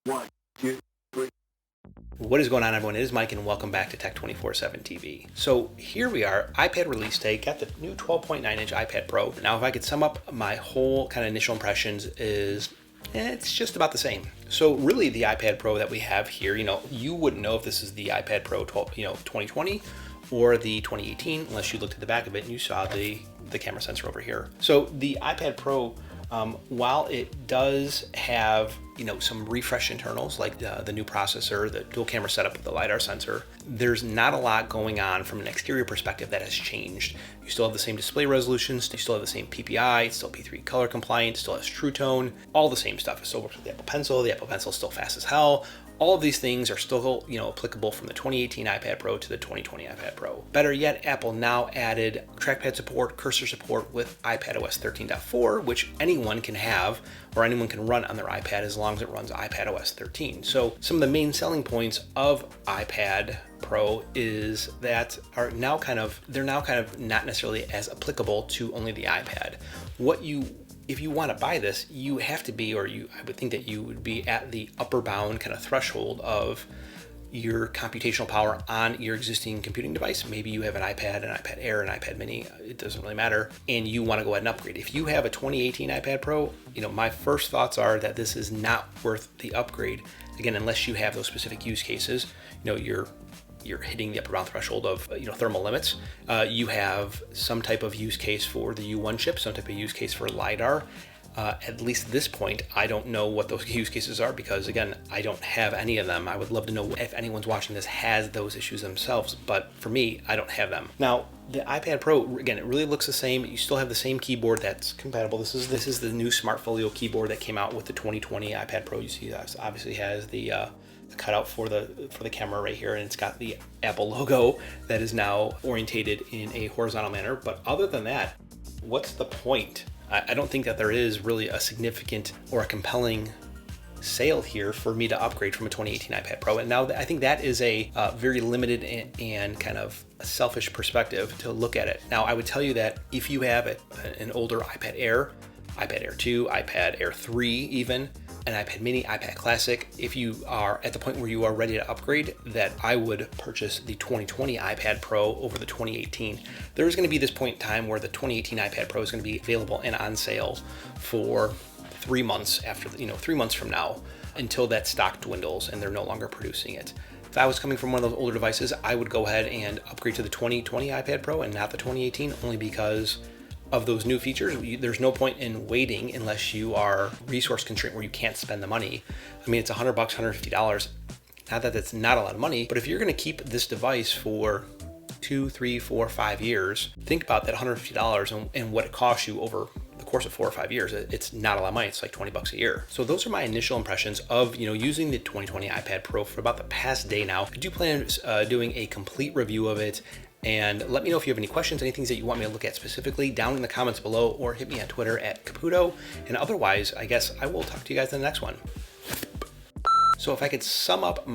1, 2, 3. What is going on, everyone? It is Mike, and welcome back to Tech 24/7 TV. So here we are, iPad release day. Got the new 12.9-inch iPad Pro. Now, if I could sum up my whole kind of initial impressions, is it's just about the same. So really, the iPad Pro that we have here, you wouldn't know if this is the iPad Pro 2020 or the 2018 unless you looked at the back of it and you saw the camera sensor over here. So the iPad Pro, while it does have some refresh internals like the new processor, the dual camera setup with the LiDAR sensor, there's not a lot going on from an exterior perspective that has changed. You still have the same display resolutions, you still have the same PPI, it's still P3 color compliant, still has True Tone, all the same stuff. It still works with the Apple Pencil. The Apple Pencil is still fast as hell. All of these things are still, applicable from the 2018 iPad Pro to the 2020 iPad Pro. Better yet, Apple now added trackpad support, cursor support with iPadOS 13.4, which anyone can have or anyone can run on their iPad as long as it runs iPadOS 13. So some of the main selling points of iPad Pro is that they're now kind of not necessarily as applicable to only the iPad. If you want to buy this, you have to be, I would think that you would be at the upper bound kind of threshold of your computational power on your existing computing device. Maybe you have an iPad, an iPad Air, an iPad Mini, it doesn't really matter, and you want to go ahead and upgrade. If you have a 2018 iPad Pro, my first thoughts are that this is not worth the upgrade. Again, unless you have those specific use cases, you're hitting the upper bound threshold of thermal limits. You have some type of use case for the U1 chip, some type of use case for LiDAR. At least at this point, I don't know what those use cases are because, again, I don't have any of them. I would love to know if anyone's watching this has those issues themselves, but for me, I don't have them. Now, the iPad Pro, again, it really looks the same. You still have the same keyboard that's compatible. This is the new Smart Folio keyboard that came out with the 2020 iPad Pro. You see that obviously has the cutout for the camera right here, and it's got the Apple logo that is now orientated in a horizontal manner. But other than that, what's the point? I don't think that there is really a significant or a compelling sale here for me to upgrade from a 2018 iPad Pro. And now I think that is a very limited and kind of a selfish perspective to look at it. Now, I would tell you that if you have an older iPad Air, iPad Air 2, iPad Air 3 even, an iPad Mini, iPad Classic, if you are at the point where you are ready to upgrade, that I would purchase the 2020 iPad Pro over the 2018. There's going to be this point in time where the 2018 iPad Pro is going to be available and on sale for 3 months after, 3 months from now, until that stock dwindles and they're no longer producing it. If I was coming from one of those older devices, I would go ahead and upgrade to the 2020 iPad Pro and not the 2018, only because of those new features. There's no point in waiting unless you are resource constrained where you can't spend the money. I mean, it's $100, $150. Not that that's not a lot of money, but if you're going to keep this device for 2, 3, 4, 5 years, think about that $150 and what it costs you over the course of 4 or 5 years. It's not a lot of money. It's like $20 a year. So those are my initial impressions of using the 2020 iPad Pro for about the past day now. I do plan on doing a complete review of it. And let me know if you have any questions, any things that you want me to look at specifically down in the comments below, or hit me on Twitter at Caputo. And otherwise, I guess I will talk to you guys in the next one. So if I could sum up